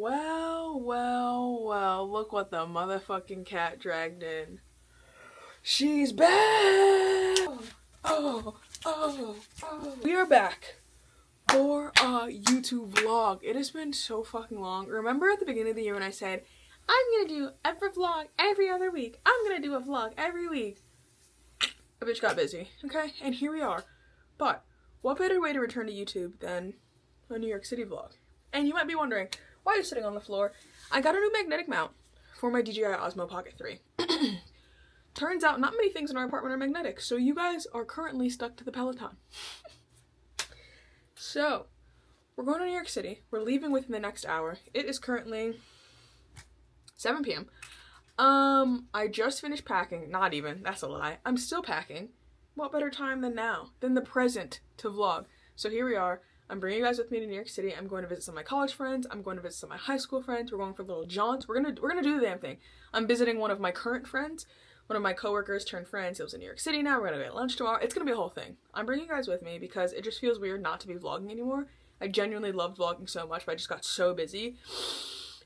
Well, look what the motherfucking cat dragged in. She's back! Oh. We are back for a YouTube vlog. It has been so fucking long. Remember at the beginning of the year when I said, I'm gonna do every vlog every other week. I'm gonna do a vlog every week. A bitch got busy, okay? And here we are. But what better way to return to YouTube than a New York City vlog? And you might be wondering, why are you sitting on the floor? I got a new magnetic mount for my DJI Osmo Pocket 3. Turns out not many things in our apartment are magnetic, so you guys are currently stuck to the Peloton. So, we're going to New York City. We're leaving within the next hour. It is currently 7 p.m. I just finished packing. Not even. That's a lie. I'm still packing. What better time than now? Than the present to vlog. So here we are. I'm bringing you guys with me to New York City. I'm going to visit some of my college friends. I'm going to visit some of my high school friends. We're going for a little jaunt. We're gonna do the damn thing. I'm visiting one of my current friends. One of my coworkers turned friends. He lives in New York City now. We're gonna get lunch tomorrow. It's gonna be a whole thing. I'm bringing you guys with me because it just feels weird not to be vlogging anymore. I genuinely loved vlogging so much, but I just got so busy.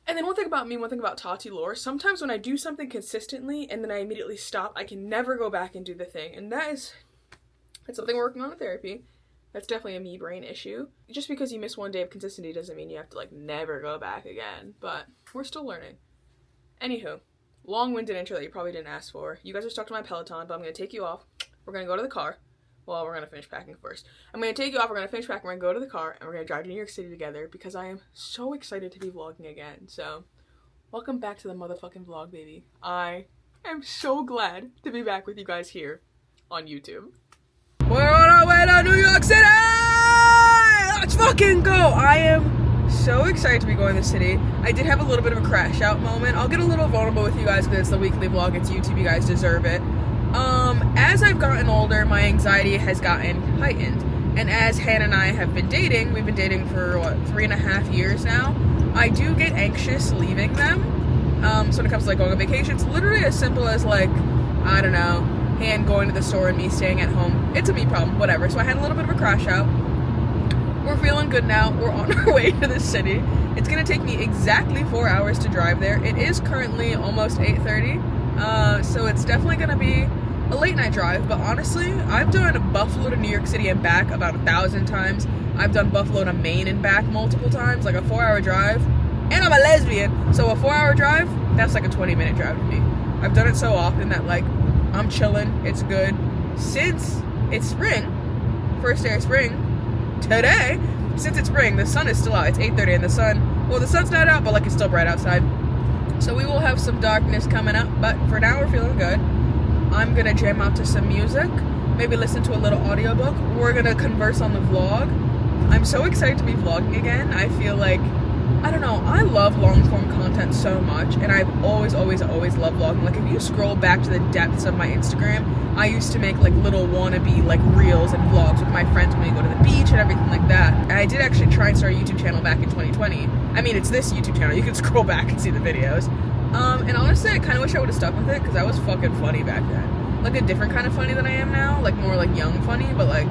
And then one thing about me, one thing about Tati Lore, sometimes when I do something consistently and then I immediately stop, I can never go back and do the thing. And that's something we're working on in therapy. That's definitely a me brain issue. Just because you miss one day of consistency doesn't mean you have to like never go back again, but we're still learning. Anywho, long-winded intro that you probably didn't ask for. You guys are stuck to my Peloton, but I'm gonna take you off. We're gonna go to the car. Well, we're gonna finish packing first. I'm gonna take you off, we're gonna finish packing, we're gonna go to the car, and we're gonna drive to New York City together because I am so excited to be vlogging again. So, welcome back to the motherfucking vlog, baby. I am so glad to be back with you guys here on YouTube. We're on our way to New York City! Let's fucking go! I am so excited to be going to the city. I did have a little bit of a crash out moment. I'll get a little vulnerable with you guys because it's the weekly vlog. It's YouTube. You guys deserve it. As I've gotten older, my anxiety has gotten heightened. And as Hannah and I have been dating, we've been dating for, 3.5 years now, I do get anxious leaving them. So when it comes to, like, going on vacations, literally as simple as, like, I don't know, Han going to the store and me staying at home. It's a me problem, whatever. So I had a little bit of a crash out. We're feeling good now. We're on our way to the city. It's gonna take me exactly 4 hours to drive there. It is currently almost 8:30, so it's definitely gonna be a late night drive, but honestly, I've done Buffalo to New York City and back about 1,000 times. I've done Buffalo to Maine and back multiple times, like a 4-hour drive. And I'm a lesbian, so a 4-hour drive, that's like a 20-minute drive to me. I've done it so often that, like, I'm chilling, it's good. Since it's spring, first day of spring, today, since it's spring, the sun is still out. It's 8:30 and the sun's not out, but like it's still bright outside. So we will have some darkness coming up, but for now we're feeling good. I'm gonna jam out to some music, maybe listen to a little audiobook. We're gonna converse on the vlog. I'm so excited to be vlogging again. I feel like, I don't know, I love long form content so much, and I've always loved vlogging. Like if you scroll back to the depths of my Instagram, I used to make like little wannabe like reels and vlogs with my friends when we go to the beach and everything like that. And I did actually try and start a YouTube channel back in 2020. I mean, it's this YouTube channel. You can scroll back and see the videos. And honestly, I kind of wish I would have stuck with it because I was fucking funny back then. Like a different kind of funny than I am now. Like more like young funny, but like,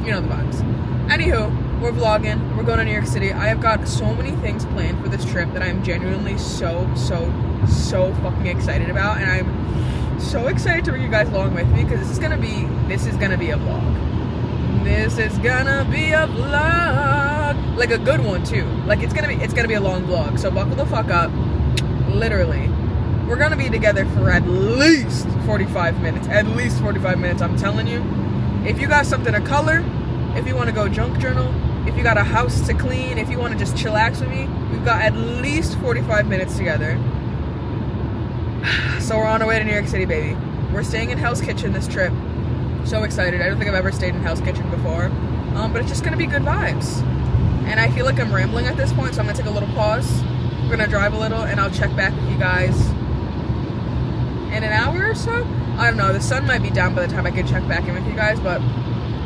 you know the vibes. Anywho, we're vlogging. We're going to New York City. I have got so many things planned for this trip that I'm genuinely so fucking excited about. And I'm so excited to bring you guys along with me because this is gonna be a vlog. This is gonna be a vlog, like a good one too. Like it's gonna be a long vlog. So buckle the fuck up. Literally, we're gonna be together for at least 45 minutes. At least 45 minutes. I'm telling you. If you got something to color, if you want to go junk journal, if you got a house to clean, if you want to just chillax with me, we've got at least 45 minutes together. So we're on our way to New York City, baby. We're staying in Hell's Kitchen this trip. So excited. I don't think I've ever stayed in Hell's Kitchen before. But it's just gonna be good vibes. And I feel like I'm rambling at this point, so I'm gonna take a little pause. We're gonna drive a little, and I'll check back with you guys in an hour or so. I don't know. The sun might be down by the time I can check back in with you guys, but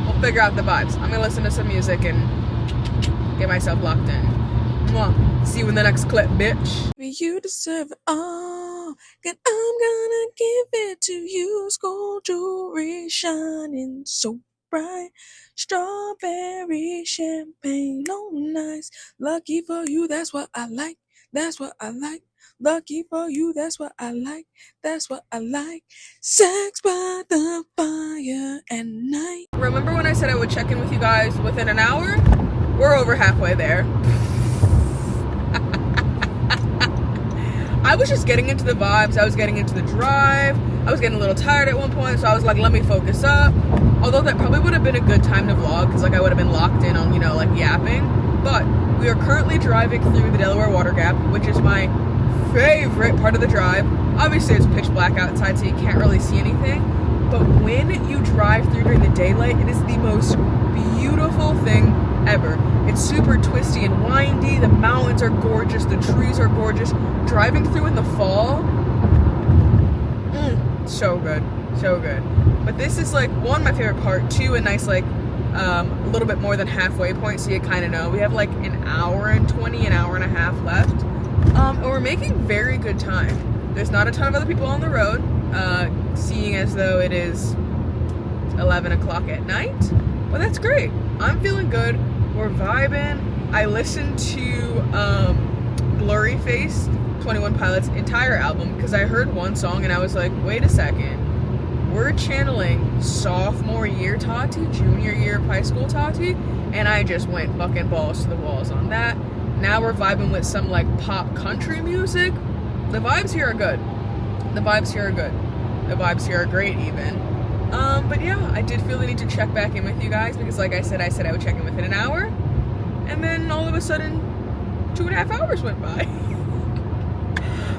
we'll figure out the vibes. I'm gonna listen to some music and get myself locked in. Mwah. See you in the next clip, bitch. You deserve it all, and I'm gonna give it to you. Gold jewelry shining so bright. Strawberry champagne on ice. Lucky for you, that's what I like. That's what I like. Lucky for you, that's what I like. That's what I like. Sex by the fire at night. Remember when I said I would check in with you guys within an hour? We're over halfway there. I was just getting into the vibes. I was getting into the drive. I was getting a little tired at one point, so I was like, let me focus up. Although that probably would have been a good time to vlog, because like I would have been locked in on, you know, like yapping. But we are currently driving through the Delaware Water Gap, which is my favorite part of the drive. Obviously it's pitch black outside, so you can't really see anything. But when you drive through during the daylight, it is the most beautiful thing ever. It's super twisty and windy. The mountains are gorgeous. The trees are gorgeous. Driving through in the fall, so good, so good. But this is like, one, my favorite part, two, a nice like a little bit more than halfway point, so you kind of know. We have like an hour and 20, an hour and a half left, and we're making very good time. There's not a ton of other people on the road, seeing as though it is 11 o'clock at night, but that's great. I'm feeling good. We're vibing. I listened to Blurry Face, 21 Pilots' entire album, because I heard one song and I was like, wait a second, we're channeling sophomore year Tati, junior year of high school Tati, and I just went fucking balls to the walls on that. Now we're vibing with some like pop country music. The vibes here are good. The vibes here are good. The vibes here are great even. But yeah, I did feel the need to check back in with you guys, because like I said I would check in within an hour, and then all of a sudden 2.5 hours went by.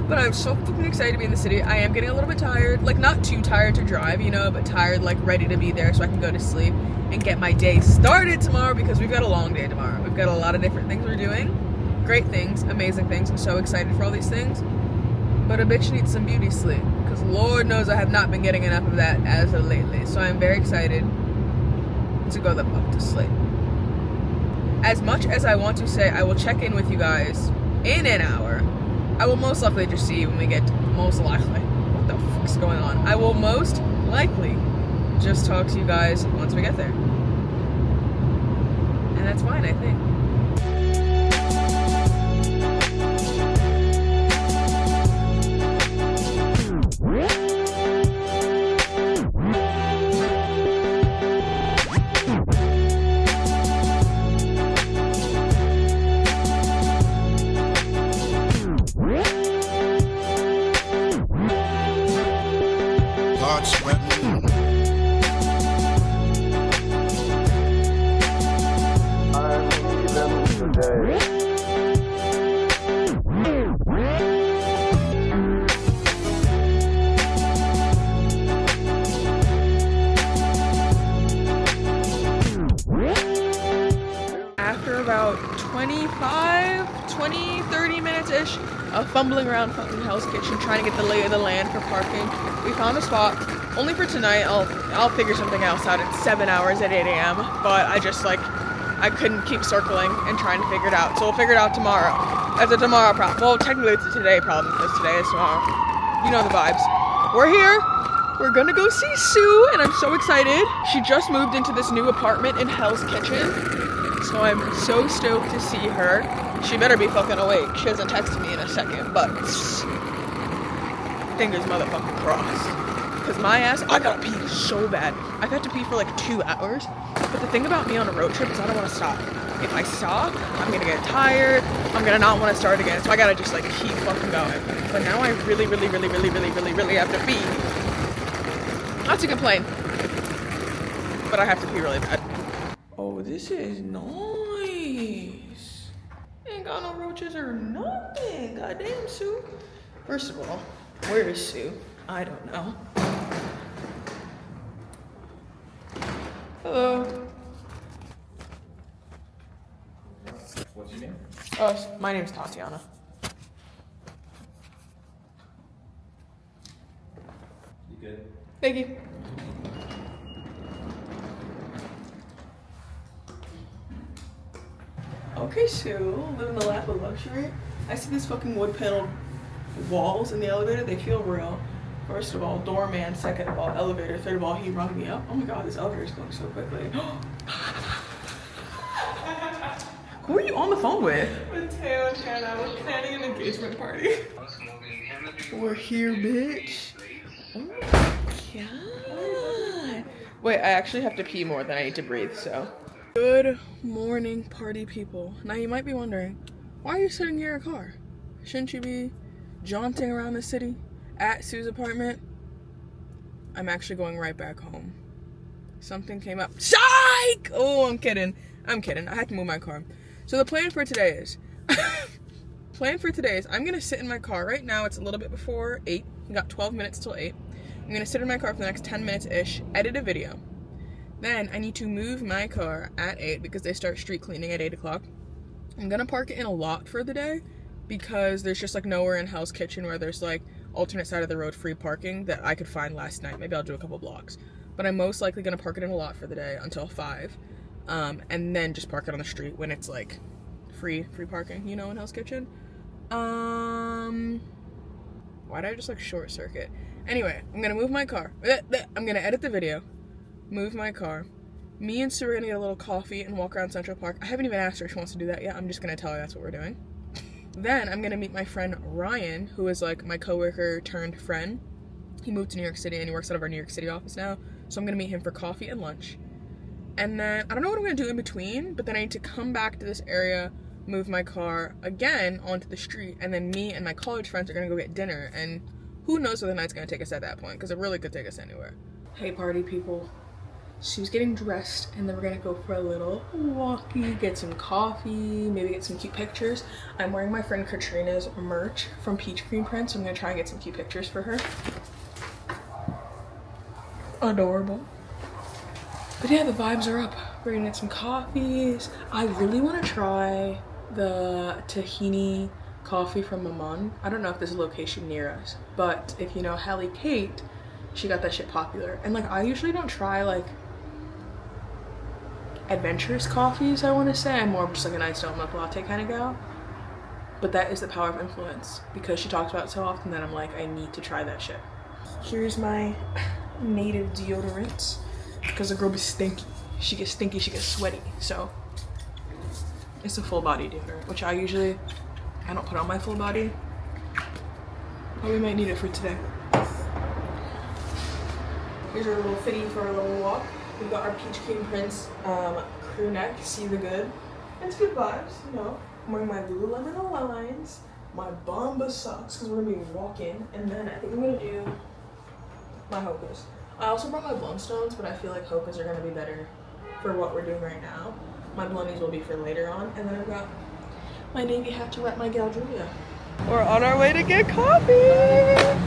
But I'm so fucking excited to be in the city. I am getting a little bit tired, like not too tired to drive, you know, but tired, like ready to be there so I can go to sleep and get my day started tomorrow, because we've got a long day tomorrow. We've got a lot of different things we're doing. Great things, amazing things. I'm so excited for all these things. But a bitch needs some beauty sleep, because Lord knows I have not been getting enough of that as of lately. So I'm very excited to go the fuck to sleep. As much as I want to say I will check in with you guys in an hour, I will most likely just see you when we get to, most likely. What the fuck's going on? I will most likely just talk to you guys once we get there. And that's fine, I think. After about 30 minutes-ish of fumbling around fucking Hell's Kitchen trying to get the lay of the land for parking, we found a spot. Only for tonight. I'll figure something else out. It's 7 hours at 8 a.m. But I just like, I couldn't keep circling and trying to figure it out. So we'll figure it out tomorrow. That's a tomorrow problem. Well, technically it's a today problem, because today is tomorrow. You know the vibes. We're here. We're gonna go see Sue, and I'm so excited. She just moved into this new apartment in Hell's Kitchen, so I'm so stoked to see her. She better be fucking awake. She hasn't texted me in a second, but fingers motherfucking crossed. Because my ass, I gotta pee so bad. I've had to pee for like 2 hours, but the thing about me on a road trip is I don't want to stop. If I stop, I'm gonna get tired. I'm gonna not want to start again, so I gotta just like keep fucking going. But now I really have to pee. Not to complain, but I have to pee really bad. Oh, this is nice. Ain't got no roaches or nothing. Goddamn, Sue. First of all, where is Sue? I don't know. Hello. What's your name? Oh, my name's Tatiana. You good? Thank you. Okay, Sue, living the lap of luxury. I see these fucking wood paneled walls in the elevator. They feel real. First of all, doorman. Second of all, elevator. Third of all, he rung me up. Oh my god, this elevator is going so quickly. Who are you on the phone with? With Taylor and Hannah. We're planning an engagement party. We're here, bitch. Oh my god. Wait, I actually have to pee more than I need to breathe, so. Good morning, party people. Now you might be wondering, why are you sitting here in a car? Shouldn't you be jaunting around the city at Sue's apartment? I'm actually going right back home. Something came up. Psych! Oh, I'm kidding. I'm kidding. I had to move my car. So the plan for today is, I'm gonna sit in my car. Right now it's a little bit before 8. We got 12 minutes till 8. I'm gonna sit in my car for the next 10 minutes-ish, edit a video. Then I need to move my car at 8 because they start street cleaning at 8 o'clock. I'm gonna park it in a lot for the day because there's just like nowhere in Hell's Kitchen where there's like alternate side of the road free parking that I could find last night. Maybe I'll do a couple blocks. But I'm most likely gonna park it in a lot for the day until 5. And then just park it on the street when it's like free parking, you know, in Hell's Kitchen. Why did I just like short circuit? Anyway, I'm gonna move my car. I'm gonna edit the video, move my car. Me and Sue are gonna get a little coffee and walk around Central Park. I haven't even asked her if she wants to do that yet. I'm just gonna tell her that's what we're doing. Then I'm gonna meet my friend Ryan, who is like my coworker turned friend. He moved to New York City and he works out of our New York City office now. So I'm gonna meet him for coffee and lunch. And then, I don't know what I'm gonna do in between, but then I need to come back to this area, move my car again onto the street, and then me and my college friends are gonna go get dinner, and who knows where the night's gonna take us at that point, because it really could take us anywhere. Hey party people. She was getting dressed, and then we're gonna go for a little walkie, get some coffee, maybe get some cute pictures. I'm wearing my friend Katrina's merch from Peach Cream Print, so I'm gonna try and get some cute pictures for her. Adorable. But yeah, the vibes are up. We're gonna get some coffees. I really want to try the tahini coffee from Maman. I don't know if there's a location near us, but if you know Hallie Kate, she got that shit popular. And like, I usually don't try like adventurous coffees, I want to say. I'm more just like an iced milk latte kind of gal. But that is the power of influence, because she talks about it so often that I'm like, I need to try that shit. Here's my native deodorant. Because the girl be stinky. She gets stinky, she gets sweaty. So it's a full body deodorant, which I don't put on my full body. But we might need it for today. Here's our little fitty for our little walk. We've got our Peach Cream Prince crew neck, see the good. It's good vibes, you know. I'm wearing my Lululemon Aligns, my Bomba socks, because we're gonna be walking, and then I think I'm gonna do my Hokas. I also brought my Blundstones, but I feel like Hokas are gonna be better for what we're doing right now. My Blundies will be for later on, and then I've got my navy hat to rep my gal Julia. We're on our way to get coffee!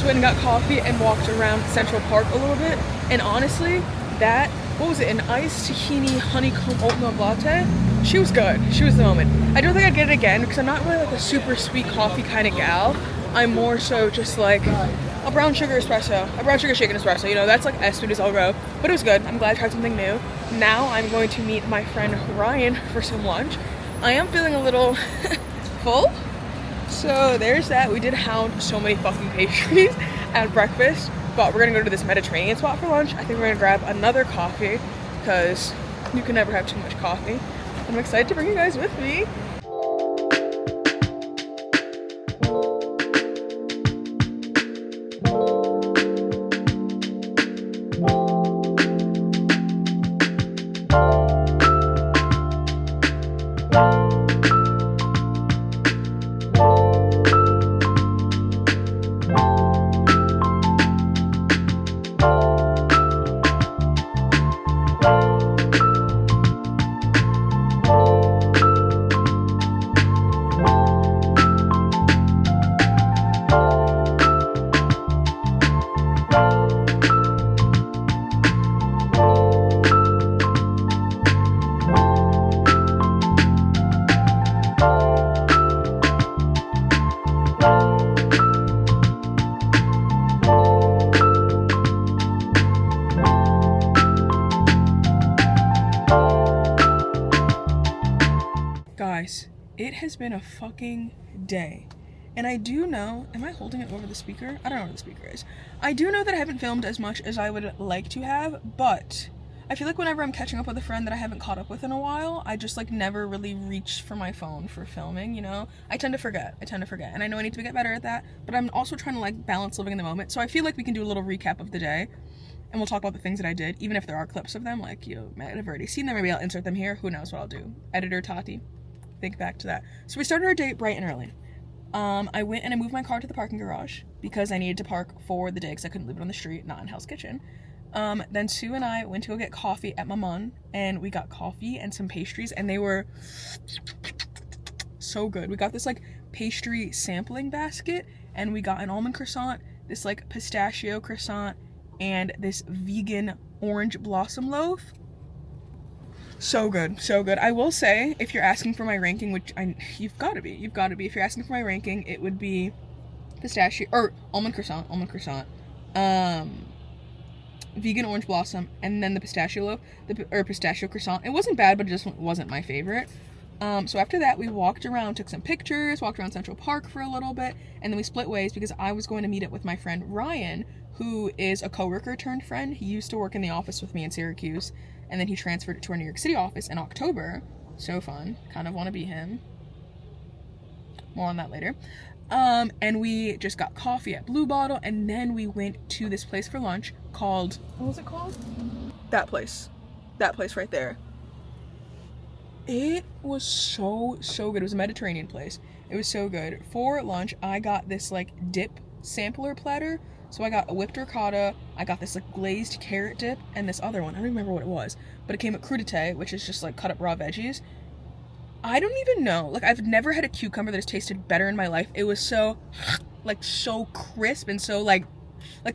Went and got coffee and walked around Central Park a little bit, and honestly, that, what was it, an iced tahini honeycomb oat milk latte? She was good. She was the moment. I don't think I'd get it again because I'm not really like a super sweet coffee kind of gal. I'm more so just like a brown sugar espresso, a brown sugar shaken espresso, you know, that's like as sweet as I'll go, but it was good. I'm glad I tried something new. Now I'm going to meet my friend Ryan for some lunch. I am feeling a little full. So there's that. We did hound so many fucking pastries at breakfast, but we're gonna go to this Mediterranean spot for lunch. I think we're gonna grab another coffee because you can never have too much coffee. I'm excited to bring you guys with me. has been a fucking day. And I do know, am I holding it over the speaker? I don't know where the speaker is. I do know that I haven't filmed as much as I would like to have, but I feel like whenever I'm catching up with a friend that I haven't caught up with in a while, I just like never really reach for my phone for filming, you know? I tend to forget. And I know I need to get better at that, but I'm also trying to like balance living in the moment. So I feel like we can do a little recap of the day and we'll talk about the things that I did, even if there are clips of them, like you might have already seen them. Maybe I'll insert them here. Who knows what I'll do. Editor Tati, think back to that. So we started our day bright and early. I went and I moved my car to the parking garage because I needed to park for the day because I couldn't leave it on the street, not in Hell's Kitchen. Then Sue and I went to go get coffee at Maman, and we got coffee and some pastries, and they were so good. We got this like pastry sampling basket, and we got an almond croissant, this like pistachio croissant, and this vegan orange blossom loaf. So good. I will say, if you're asking for my ranking, which you've got to be. If you're asking for my ranking, it would be pistachio, or almond croissant, vegan orange blossom, and then the pistachio loaf, or pistachio croissant. It wasn't bad, but it just wasn't my favorite. So after that, we walked around, took some pictures, walked around Central Park for a little bit, and then we split ways because I was going to meet up with my friend Ryan, who is a coworker turned friend. He used to work in the office with me in Syracuse, and then he transferred to our New York City office in October. So fun. Kind of want to be him. More on that later. And we just got coffee at Blue Bottle, and then we went to this place for lunch called, what was it called? That place right there. It was so good. It was a Mediterranean place. It was so good. For lunch, I got this like dip sampler platter. So I got a whipped ricotta, I got this like glazed carrot dip, and this other one, I don't remember what it was, but it came with crudité, which is just like cut up raw veggies. I don't even know, like I've never had a cucumber that has tasted better in my life. It was so, like so crisp and so like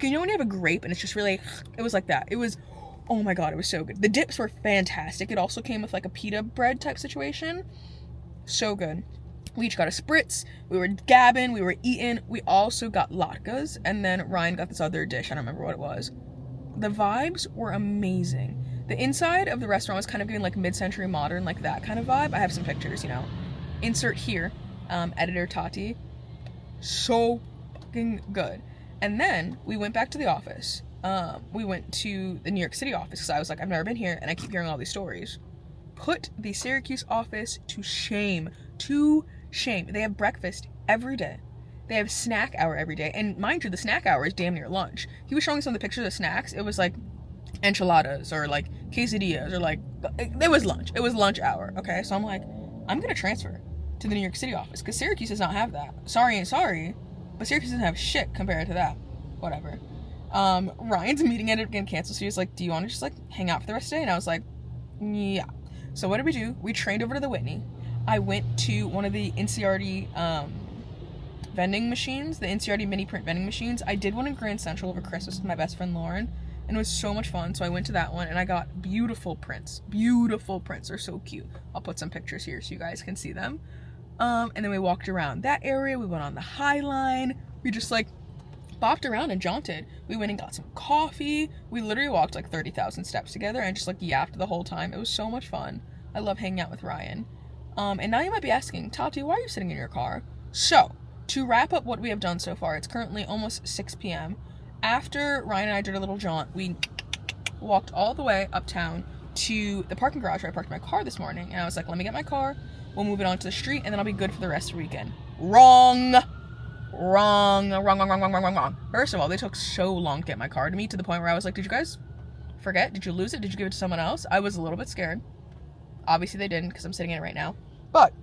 you know when you have a grape and it's just really, it was like that. It was, oh my god, it was so good. The dips were fantastic. It also came with like a pita bread type situation. So good. We each got a spritz, we were gabbing, we were eating, we also got latkes, and then Ryan got this other dish, I don't remember what it was. The vibes were amazing. The inside of the restaurant was kind of giving like mid-century modern, like that kind of vibe. I have some pictures, you know. Insert here, editor Tati. So fucking good. And then we went back to the office. We went to the New York City office because I was like, I've never been here, and I keep hearing all these stories. Put the Syracuse office to shame. They have breakfast every day. They have snack hour every day. And mind you, the snack hour is damn near lunch. He was showing some of the pictures of snacks. It was like enchiladas or like quesadillas or like, it was lunch. It was lunch hour. Okay. So I'm like, I'm going to transfer to the New York City office because Syracuse does not have that. Sorry, but Syracuse doesn't have shit compared to that. Whatever. Ryan's meeting ended up getting canceled. So he was like, do you want to just like hang out for the rest of the day? And I was like, yeah. So what did we do? We trained over to the Whitney. I went to one of the NCRT vending machines, the NCRT mini print vending machines. I did one in Grand Central over Christmas with my best friend Lauren, and it was so much fun. So I went to that one, and I got beautiful prints. Beautiful prints. They're so cute. I'll put some pictures here so you guys can see them. And then we walked around that area. We went on the High Line. We just like bopped around and jaunted. We went and got some coffee. We literally walked like 30,000 steps together and just like yapped the whole time. It was so much fun. I love hanging out with Ryan. And now you might be asking, Tati, why are you sitting in your car? So, to wrap up what we have done so far, it's currently almost 6 p.m. After Ryan and I did a little jaunt, we walked all the way uptown to the parking garage where I parked my car this morning. And I was like, let me get my car, we'll move it onto the street, and then I'll be good for the rest of the weekend. Wrong. First of all, they took so long to get my car to me to the point where I was like, did you guys forget? Did you lose it? Did you give it to someone else? I was a little bit scared. Obviously they didn't because I'm sitting in it right now. But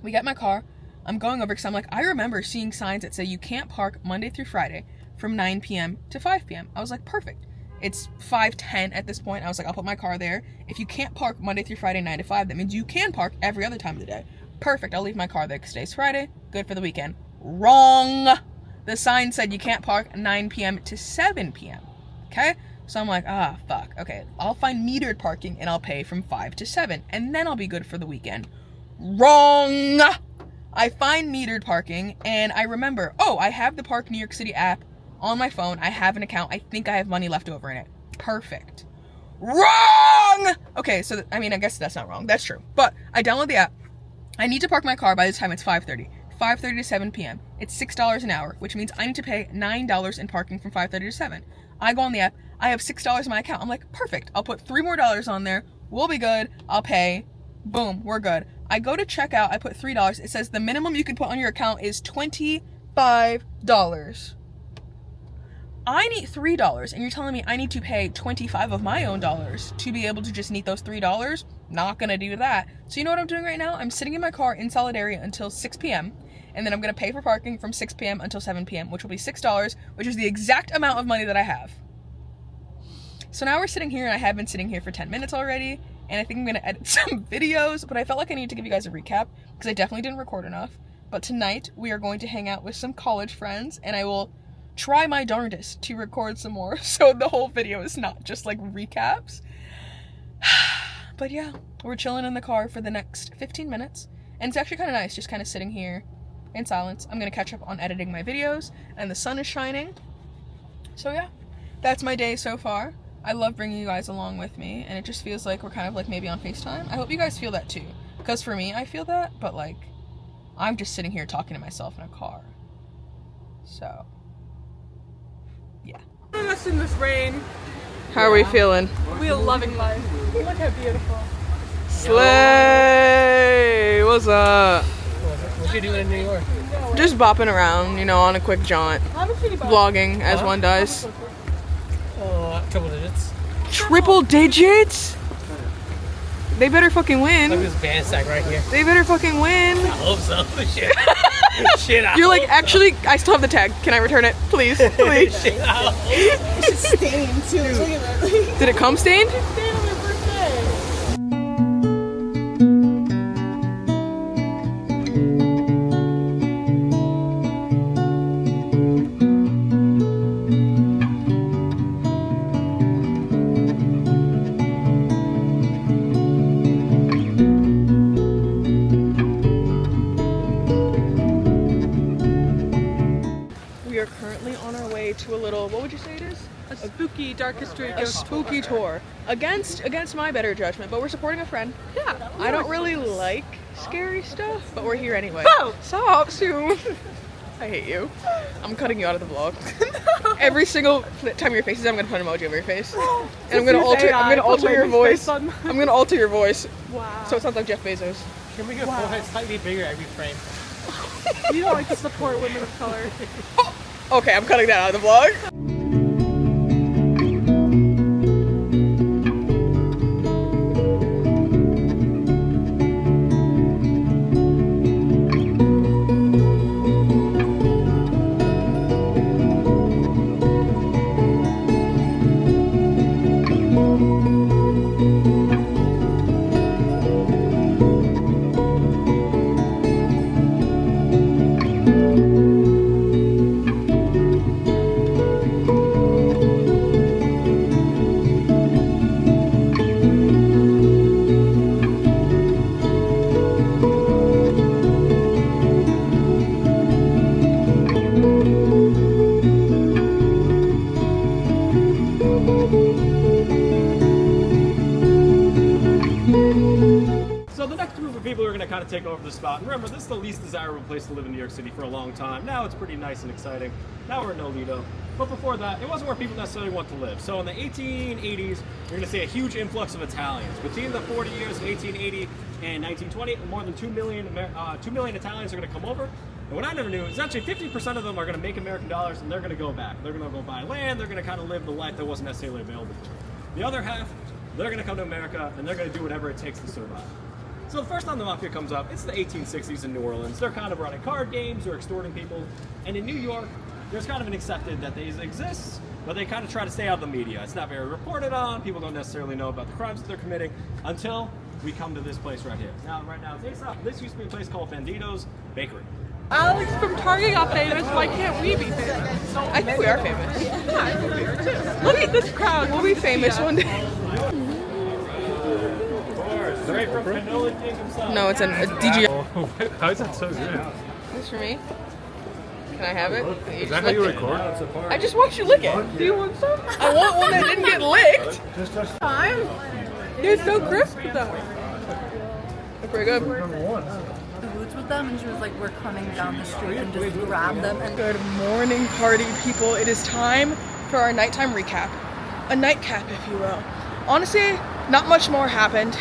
we get my car. I'm going over because I'm like, I remember seeing signs that say you can't park Monday through Friday from 9 p.m. to 5 p.m. I was like, perfect. It's 5:10 at this point. I was like, I'll put my car there. If you can't park Monday through Friday 9 to 5, that means you can park every other time of the day. Perfect. I'll leave my car there because today's Friday. Good for the weekend. Wrong. The sign said you can't park 9 p.m. to 7 p.m. Okay? So I'm like, fuck. Okay, I'll find metered parking and I'll pay from 5 to 7 and then I'll be good for the weekend. Wrong! I find metered parking and I remember, I have the Park New York City app on my phone. I have an account. I think I have money left over in it. Perfect. Wrong! Okay, so, I guess that's not wrong. That's true. But I download the app. I need to park my car by the time it's 5:30. 5:30 to 7 p.m. It's $6 an hour, which means I need to pay $9 in parking from 5:30 to 7. I go on the app, I have $6 in my account. I'm like, perfect. I'll put $3 more on there. We'll be good. I'll pay. Boom, we're good. I go to checkout, I put $3. It says the minimum you can put on your account is $25. I need $3, and you're telling me I need to pay 25 of my own dollars to be able to just need those $3? Not gonna do that. So you know what I'm doing right now? I'm sitting in my car in Solidarity until 6 p.m. and then I'm gonna pay for parking from 6 p.m. until 7 p.m., which will be $6, which is the exact amount of money that I have. So now we're sitting here, and I have been sitting here for 10 minutes already, and I think I'm gonna edit some videos, but I felt like I needed to give you guys a recap because I definitely didn't record enough. But tonight we are going to hang out with some college friends, and I will try my darndest to record some more so the whole video is not just like recaps. But yeah, we're chilling in the car for the next 15 minutes, and it's actually kind of nice just kind of sitting here in silence. I'm gonna catch up on editing my videos, and the sun is shining. So yeah, that's my day so far. I love bringing you guys along with me, and it just feels like we're kind of like maybe on FaceTime. I hope you guys feel that too, because for me, I feel that, but like I'm just sitting here talking to myself in a car. So yeah. Us in this rain. How are we feeling? We are loving life. Look how beautiful. Slay! What's up? What you doing in New York? Just bopping around, you know, on a quick jaunt. Vlogging, as one does. Triple digits. Triple digits? They better fucking win. Look at this band sack right here. They better fucking win. I hope so. Shit. Shit, I You're like, hope actually, I still have the tag. Can I return it? Please, please. Shit, I hope so. It's stained too. Look at that. Did it come stained? It's stained on their birthday. We are currently on our way to a little, what would you say it is? A spooky, dark history A ghost spooky tour. Against my better judgment, but we're supporting a friend. Yeah. I don't really like scary stuff, but we're here anyway. Oh! Stop, Sue. I hate you. I'm cutting you out of the vlog. Every single time your face is, I'm gonna put an emoji over your face, and I'm gonna alter your voice. I'm gonna alter your voice Wow. so it sounds like Jeff Bezos. Can we get forehead slightly bigger every frame? You don't like to support women of color. Okay, I'm cutting that out of the vlog. So the next group of people are going to kind of take over the spot. And remember, this is the least desirable place to live in New York City for a long time. Now it's pretty nice and exciting. Now we're in Nolito. But before that, it wasn't where people necessarily want to live. So in the 1880s, you're going to see a huge influx of Italians. Between the 40 years of 1880 and 1920, more than 2 million Italians are going to come over. And what I never knew is actually 50% of them are going to make American dollars, and they're going to go back. They're going to go buy land. They're going to kind of live the life that wasn't necessarily available to them. The other half, they're going to come to America, and they're going to do whatever it takes to survive. So the first time the mafia comes up, it's the 1860s in New Orleans. They're kind of running card games, they're extorting people. And in New York, there's kind of an accepted that these exist, but they kind of try to stay out of the media. It's not very reported on. People don't necessarily know about the crimes that they're committing until we come to this place right here. Now, right now, this used to be a place called Bandito's Bakery. Alex from Target got famous. Why can't we be famous? I think we are famous. Yeah, I think we are too. Look at this crowd. We'll be famous one day. Straight from Canola King himself. No, it's a DJ. How is that so good? This for me. Can I have it? Is that how you record? I just watched you lick it. Do you want some? I want one that didn't get licked. Time. They're so crisp though. They're pretty good. cahoots with them, and she was like, we're coming down the street and just grab them. And Good morning, party people. It is time for our nighttime recap. A nightcap, if you will. Honestly, not much more happened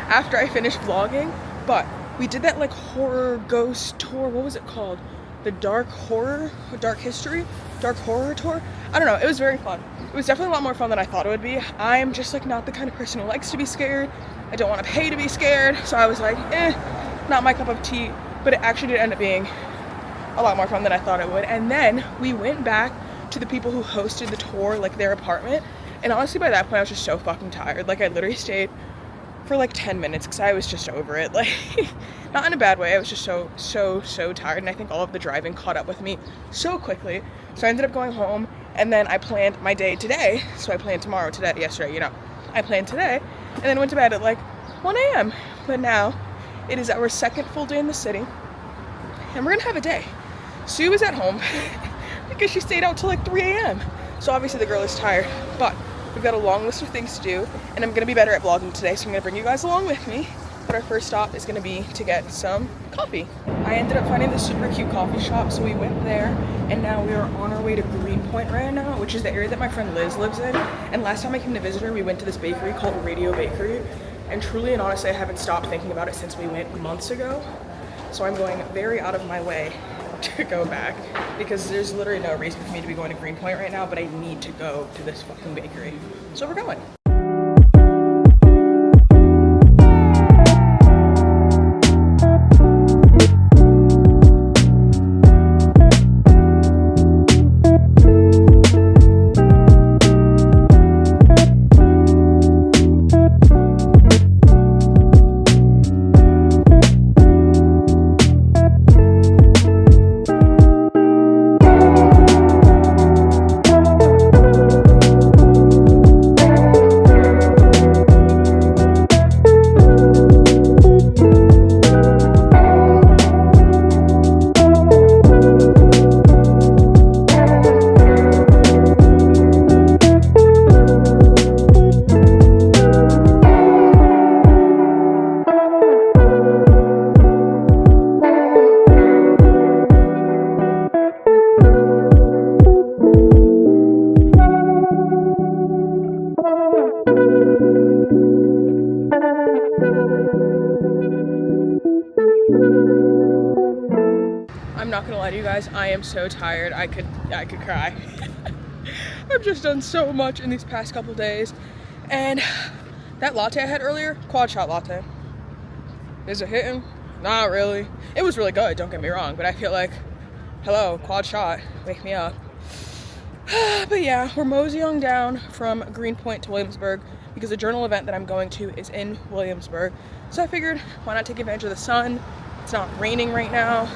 after I finished vlogging, but we did that like horror ghost tour. What was it called? The dark horror tour. I don't know. It was very fun. It was definitely a lot more fun than I thought it would be. I'm just like not the kind of person who likes to be scared. I don't want to pay to be scared. So I was like, not my cup of tea. But it actually did end up being a lot more fun than I thought it would. And then we went back to the people who hosted the tour, like their apartment. And honestly, by that point, I was just so fucking tired. Like, I literally stayed for like 10 minutes because I was just over it. Like, not in a bad way. I was just so tired. And I think all of the driving caught up with me so quickly. So I ended up going home, and then I planned my day today. So I planned tomorrow, yesterday, you know. I planned today, and then went to bed at like 1 a.m. But now, it is our second full day in the city, and we're gonna have a day. Sue is at home because she stayed out till like 3 a.m. So obviously the girl is tired, but we've got a long list of things to do, and I'm gonna be better at vlogging today, so I'm gonna bring you guys along with me. But our first stop is gonna be to get some coffee. I ended up finding this super cute coffee shop, so we went there, and now we are on our way to Greenpoint right now, which is the area that my friend Liz lives in. And last time I came to visit her, we went to this bakery called Radio Bakery, and truly and honestly, I haven't stopped thinking about it since we went months ago. So I'm going very out of my way to go back, because there's literally no reason for me to be going to Greenpoint right now, but I need to go to this fucking bakery. So we're going. I'm not gonna lie to you guys, I am so tired, I could cry. I've just done so much in these past couple days, and that latte I had earlier, quad shot latte. Is it hitting? Not really. It was really good, don't get me wrong, but I feel like, hello, quad shot, wake me up. But yeah, we're moseying down from Greenpoint to Williamsburg because the journal event that I'm going to is in Williamsburg. So I figured, why not take advantage of the sun? It's not raining right now,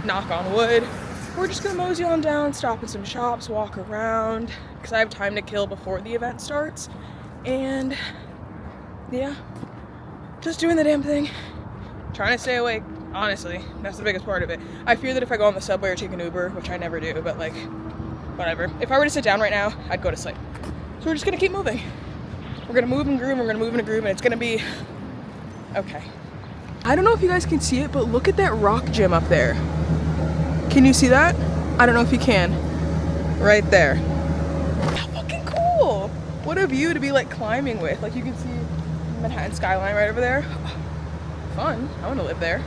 knock on wood. We're just gonna mosey on down, stop in some shops, walk around, because I have time to kill before the event starts. And yeah, just doing the damn thing. Trying to stay awake, honestly. That's the biggest part of it. I fear that if I go on the subway or take an Uber, which I never do, but like, whatever. If I were to sit down right now, I'd go to sleep. So we're just gonna keep moving. We're gonna move and groove, we're gonna move in a groove, and it's gonna be okay. I don't know if you guys can see it, but look at that rock gym up there. Can you see that? I don't know if you can. Right there. How fucking cool! What a view to be like climbing with. Like you can see Manhattan skyline right over there. Fun. I want to live there.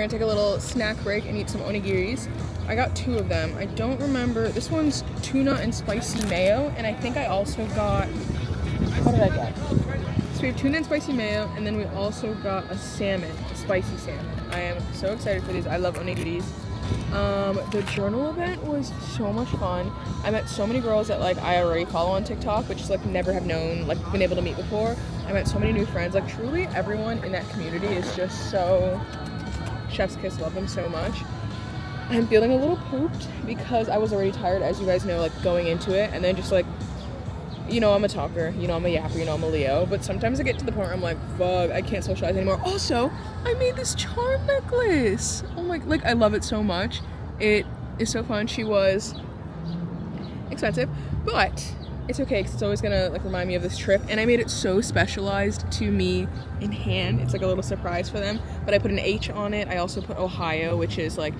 gonna take a little snack break and eat some onigiris. I got 2 of them. I don't remember. This one's tuna and spicy mayo, and I think I also got, what did I get? So we have tuna and spicy mayo, and then we also got a salmon, a spicy salmon. I am so excited for these. I love onigiris. The journal event was so much fun. I met so many girls that like I already follow on TikTok, but just like never have known, like been able to meet before. I met so many new friends. Like truly everyone in that community is just so chef's kiss, love them so much. I'm feeling a little pooped because I was already tired, as you guys know, like going into it, and then just like, you know, I'm a talker, you know, I'm a yapper, you know, I'm a Leo, but sometimes I get to the point where I'm like, fuck, I can't socialize anymore. Also, I made this charm necklace. Oh my, like, I love it so much. It is so fun. She was expensive, but it's okay because it's always gonna like remind me of this trip, and I made it so specialized to me in hand. It's like a little surprise for them, but I put an H on it. I also put Ohio, which is like,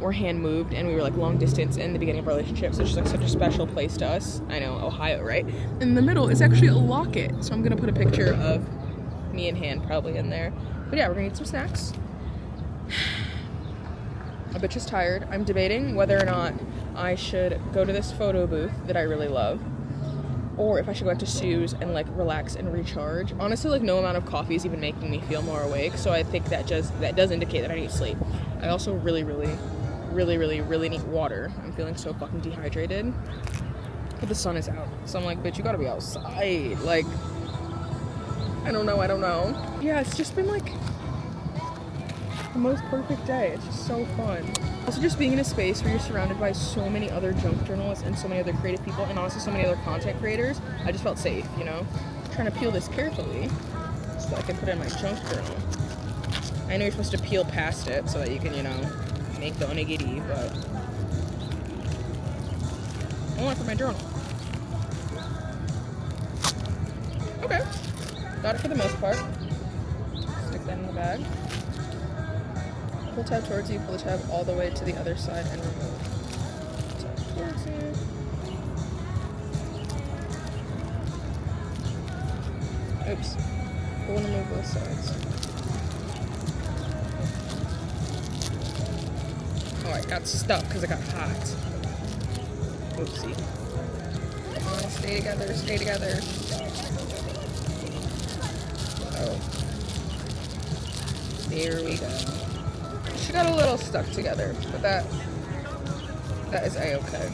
we're hand moved and we were like long distance in the beginning of our relationship, so it's just like such a special place to us. I know, Ohio, right? In the middle is actually a locket, so I'm gonna put a picture of me in hand probably in there. But yeah, we're gonna eat some snacks. A bitch is tired. I'm debating whether or not I should go to this photo booth that I really love, or if I should go out to Sue's and like relax and recharge. Honestly, like no amount of coffee is even making me feel more awake, so I think that does indicate that I need sleep. I also really need water. I'm feeling so fucking dehydrated. But the sun is out, so I'm like, bitch, you gotta be outside. Like, I don't know. Yeah, it's just been like the most perfect day. It's just so fun. Also, just being in a space where you're surrounded by so many other junk journalists and so many other creative people, and also so many other content creators, I just felt safe, you know? I'm trying to peel this carefully so that I can put it in my junk journal. I know you're supposed to peel past it so that you can, you know, make the onigiri, but I want it for my journal. Okay. Got it for the most part. Stick that in the bag. Pull tab towards you, pull the tab all the way to the other side and remove. Tab towards you. Oops. I want to move both sides. Oh, I got stuck because it got hot. Oopsie. Come on, stay together, stay together. Oh. There we go. She got a little stuck together, but that is a-okay.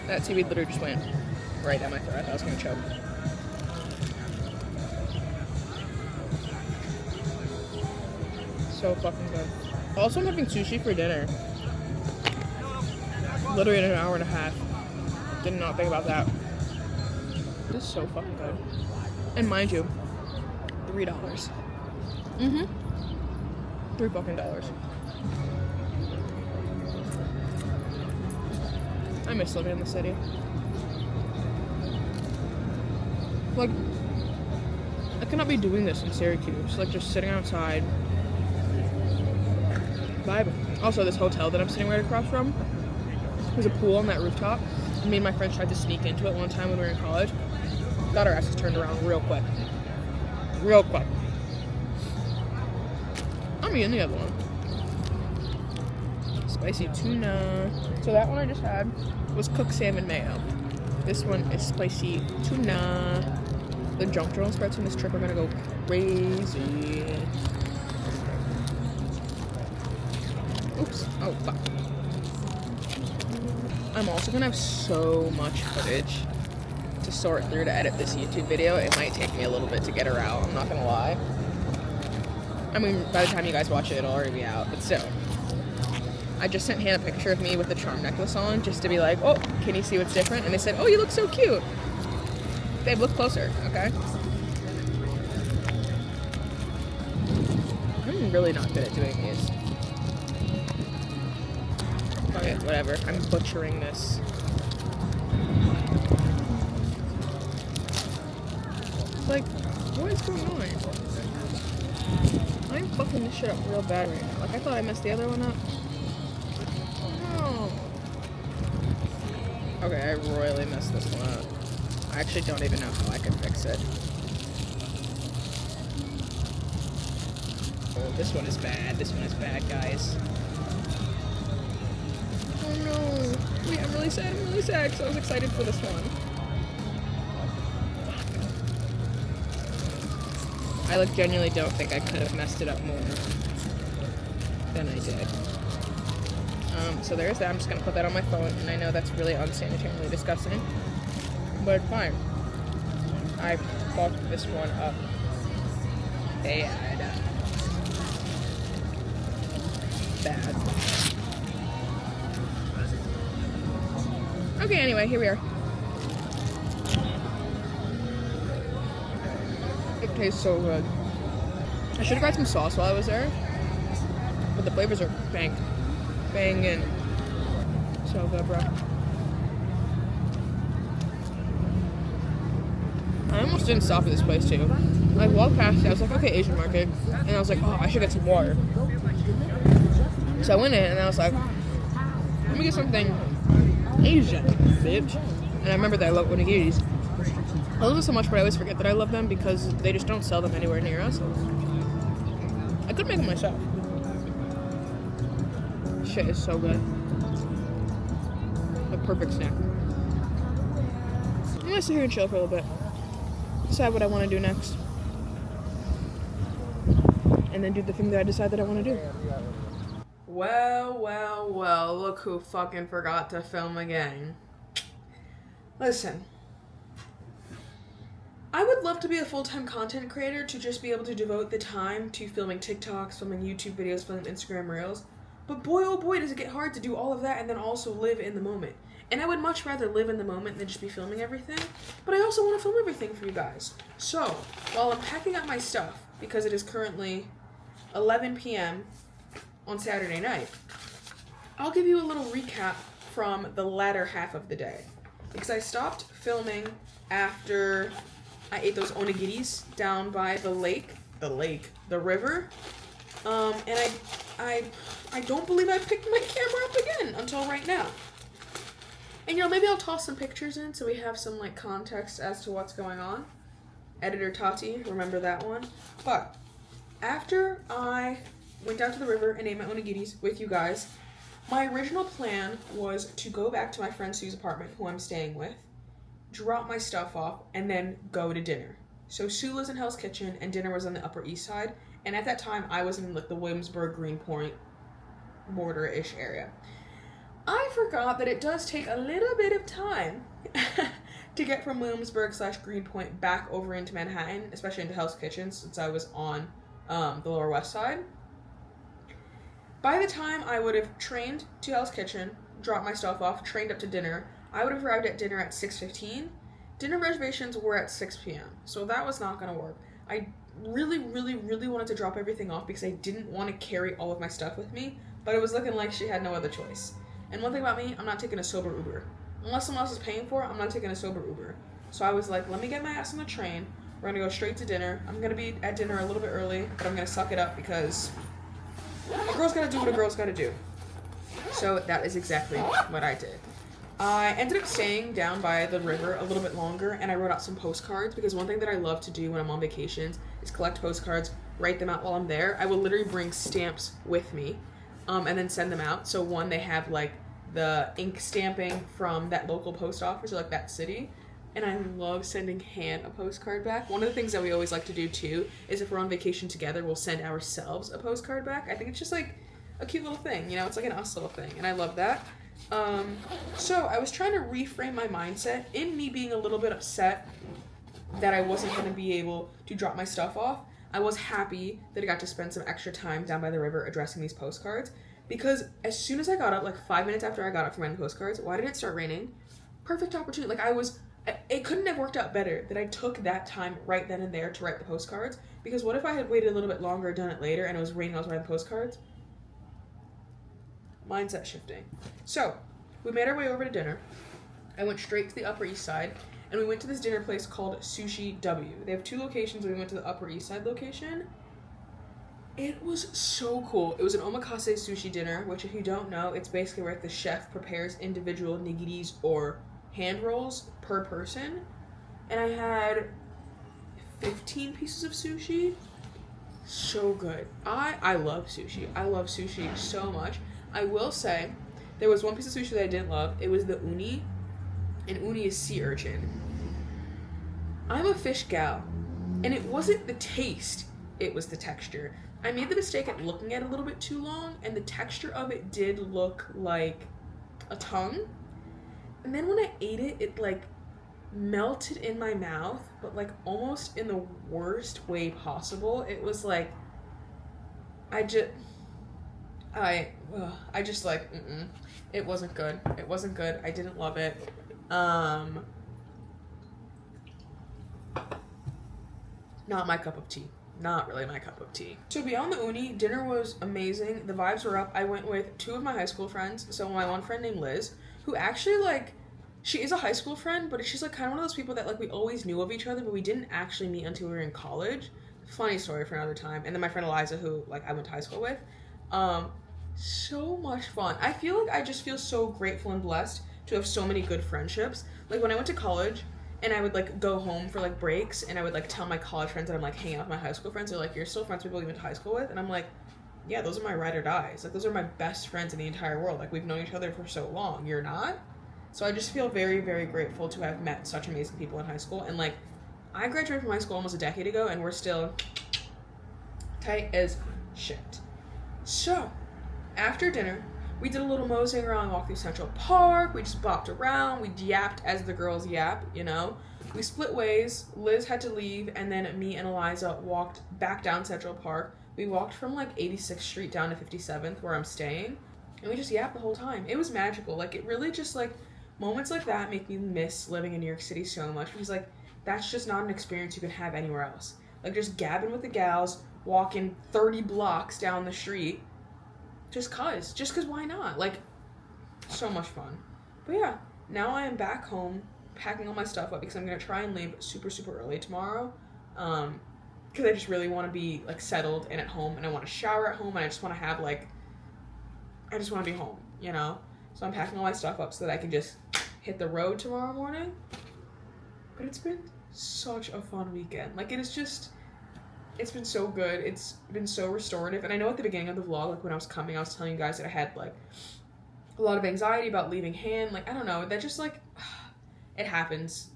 That TV literally just went right down my throat. I was gonna choke. So fucking good. Also, I'm having sushi for dinner. Literally in an hour and a half. Did not think about that. This is so fucking good. And mind you, $3. $3 fucking dollars. I miss living in the city. Like, I cannot be doing this in Syracuse. Like, just sitting outside. Vibe. Also, this hotel that I'm sitting right across from, there's a pool on that rooftop. And me and my friends tried to sneak into it one time when we were in college. Got our asses turned around real quick. Real quick. I'm eating the other one. Spicy tuna. So that one I just had was cooked salmon mayo. This one is spicy tuna. The junk journal spreads from this trip are gonna go crazy. Oops. Oh, fuck. I'm also gonna have so much footage to sort through to edit this YouTube video. It might take me a little bit to get her out, I'm not gonna lie. I mean, by the time you guys watch it, it'll already be out, but still. I just sent Hannah a picture of me with the charm necklace on, just to be like, oh, can you see what's different? And they said, oh, you look so cute. Babe, look closer, okay? I'm really not good at doing these. Okay, whatever. I'm butchering this. Like, what is going on? I'm fucking this shit up real bad right now. Like, I thought I messed the other one up. No. Okay, I royally messed this one up. I actually don't even know how I can fix it. Oh, this one is bad. This one is bad, guys. Oh no. Wait, I'm really sad because I was excited for this one. I like genuinely don't think I could have messed it up more than I did. So there's that. I'm just gonna put that on my phone, and I know that's really unsanitarily disgusting, but fine. I fucked this one up bad. Bad. Okay, anyway, here we are. It tastes so good. I should have got some sauce while I was there, but the flavors are banging. So good, bro. I almost didn't stop at this place too. I walked past it, I was like, okay, Asian market, and I was like, oh, I should get some water. So I went in and I was like, let me get something Asian, bitch. And I remember that I love onigiris. I love them so much, but I always forget that I love them because they just don't sell them anywhere near us. I could make them myself. Shit is so good. A perfect snack. I'm gonna sit here and chill for a little bit. Decide what I want to do next. And then do the thing that I decide that I want to do. Well, look who fucking forgot to film again. Listen. I would love to be a full-time content creator to just be able to devote the time to filming TikToks, filming YouTube videos, filming Instagram Reels. But boy, oh boy, does it get hard to do all of that and then also live in the moment. And I would much rather live in the moment than just be filming everything. But I also want to film everything for you guys. So, while I'm packing up my stuff, because it is currently 11 p.m. on Saturday night, I'll give you a little recap from the latter half of the day. Because I stopped filming after I ate those onigiris down by the river. And I don't believe I picked my camera up again until right now. And maybe I'll toss some pictures in so we have some like context as to what's going on. Editor Tati, remember that one. But after I went down to the river and ate my onigiris with you guys, my original plan was to go back to my friend Sue's apartment, who I'm staying with, drop my stuff off, and then go to dinner. So Sue lives in Hell's Kitchen, and dinner was on the Upper East Side. And at that time, I was in like the Williamsburg, Greenpoint border-ish area. I forgot that it does take a little bit of time to get from Williamsburg/Greenpoint back over into Manhattan, especially into Hell's Kitchen, since I was on the Lower West Side. By the time I would have trained to Hell's Kitchen, dropped my stuff off, trained up to dinner, I would have arrived at dinner at 6:15. Dinner reservations were at 6 p.m., so that was not going to work. I really wanted to drop everything off because I didn't want to carry all of my stuff with me, but it was looking like she had no other choice. And one thing about me, I'm not taking a sober Uber. Unless someone else is paying for it, I'm not taking a sober Uber. So I was like, let me get my ass on the train. We're going to go straight to dinner. I'm going to be at dinner a little bit early, but I'm going to suck it up because a girl's got to do what a girl's got to do. So that is exactly what I did. I ended up staying down by the river a little bit longer, and I wrote out some postcards because one thing that I love to do when I'm on vacations is collect postcards, write them out while I'm there. I will literally bring stamps with me and then send them out. So one, they have like the ink stamping from that local post office or like that city, and I love sending Han a postcard back. One of the things that we always like to do too is if we're on vacation together, we'll send ourselves a postcard back. I think it's just like a cute little thing, it's like an us little thing, and I love that. So I was trying to reframe my mindset in me being a little bit upset that I wasn't going to be able to drop my stuff off. I was happy that I got to spend some extra time down by the river addressing these postcards, because as soon as I got up, like 5 minutes after I got up from writing postcards, why did it start raining? Perfect opportunity. It couldn't have worked out better that I took that time right then and there to write the postcards, because what if I had waited a little bit longer, done it later, and it was raining, I was writing postcards? Mindset shifting. So, we made our way over to dinner. I went straight to the Upper East Side, and we went to this dinner place called Sushi W. They have 2 locations, we went to the Upper East Side location. It was so cool. It was an omakase sushi dinner, which if you don't know, it's basically where the chef prepares individual nigiris or hand rolls per person, and I had 15 pieces of sushi. So good. I love sushi. I love sushi so much. I will say, there was one piece of sushi that I didn't love. It was the uni, and uni is sea urchin. I'm a fish gal, and it wasn't the taste, it was the texture. I made the mistake at looking at it a little bit too long, and the texture of it did look like a tongue. And then when I ate it, it like melted in my mouth, but like almost in the worst way possible. It was like, I just like, it wasn't good. It wasn't good. I didn't love it. Not my cup of tea. Not really my cup of tea. So beyond the uni, dinner was amazing. The vibes were up. I went with 2 of my high school friends. So my one friend named Liz, who actually like, she is a high school friend, but she's like kind of one of those people that like we always knew of each other, but we didn't actually meet until we were in college. Funny story for another time. And then my friend Eliza, who like I went to high school with. So much fun. I feel like I just feel so grateful and blessed to have so many good friendships. Like when I went to college, and I would like go home for like breaks, and I would like tell my college friends that I'm like hanging out with my high school friends. They're like, "You're still friends with people you went to high school with?" And I'm like, "Yeah, those are my ride or dies. Like those are my best friends in the entire world. Like we've known each other for so long. You're not?" So I just feel very, very grateful to have met such amazing people in high school. And like, I graduated from high school almost a decade ago, and we're still tight as shit. So after dinner, we did a little moseying around, walked through Central Park. We just bopped around. We yapped as the girls yap, you know. We split ways. Liz had to leave, and then me and Eliza walked back down Central Park. We walked from like 86th Street down to 57th, where I'm staying, and we just yapped the whole time. It was magical. Like, it really just like, moments like that make me miss living in New York City so much, because like, that's just not an experience you can have anywhere else. Like, just gabbing with the gals, walking 30 blocks down the street, just cause why not? Like, so much fun. But yeah, now I am back home, packing all my stuff up, because I'm gonna try and leave super, super early tomorrow, because I just really want to be like settled and at home, and I want to shower at home, and I just want to have like, I just want to be home, you know? So I'm packing all my stuff up so that I can just hit the road tomorrow morning. But it's been such a fun weekend. Like, it's been so good. It's been so restorative. And I know at the beginning of the vlog, like when I was coming, I was telling you guys that I had like a lot of anxiety about leaving Han. Like, I don't know, that just like, it happens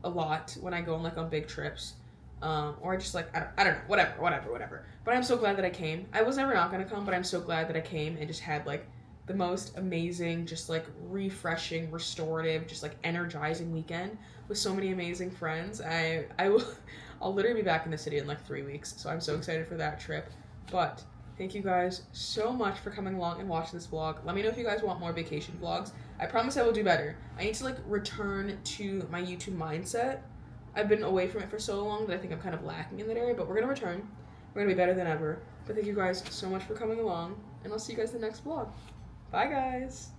a lot when I go on like on big trips. Or I just like, I don't know, whatever. But I'm so glad that I came. I was never not gonna come, but I'm so glad that I came and just had like the most amazing, just like refreshing, restorative, just like energizing weekend with so many amazing friends. I'll literally be back in the city in like 3 weeks, so I'm so excited for that trip. But thank you guys so much for coming along and watching this vlog. Let me know if you guys want more vacation vlogs. I promise I will do better. I need to like return to my YouTube mindset. I've been away from it for so long that I think I'm kind of lacking in that area, but we're gonna return. We're gonna be better than ever. But thank you guys so much for coming along, and I'll see you guys in the next vlog. Bye guys!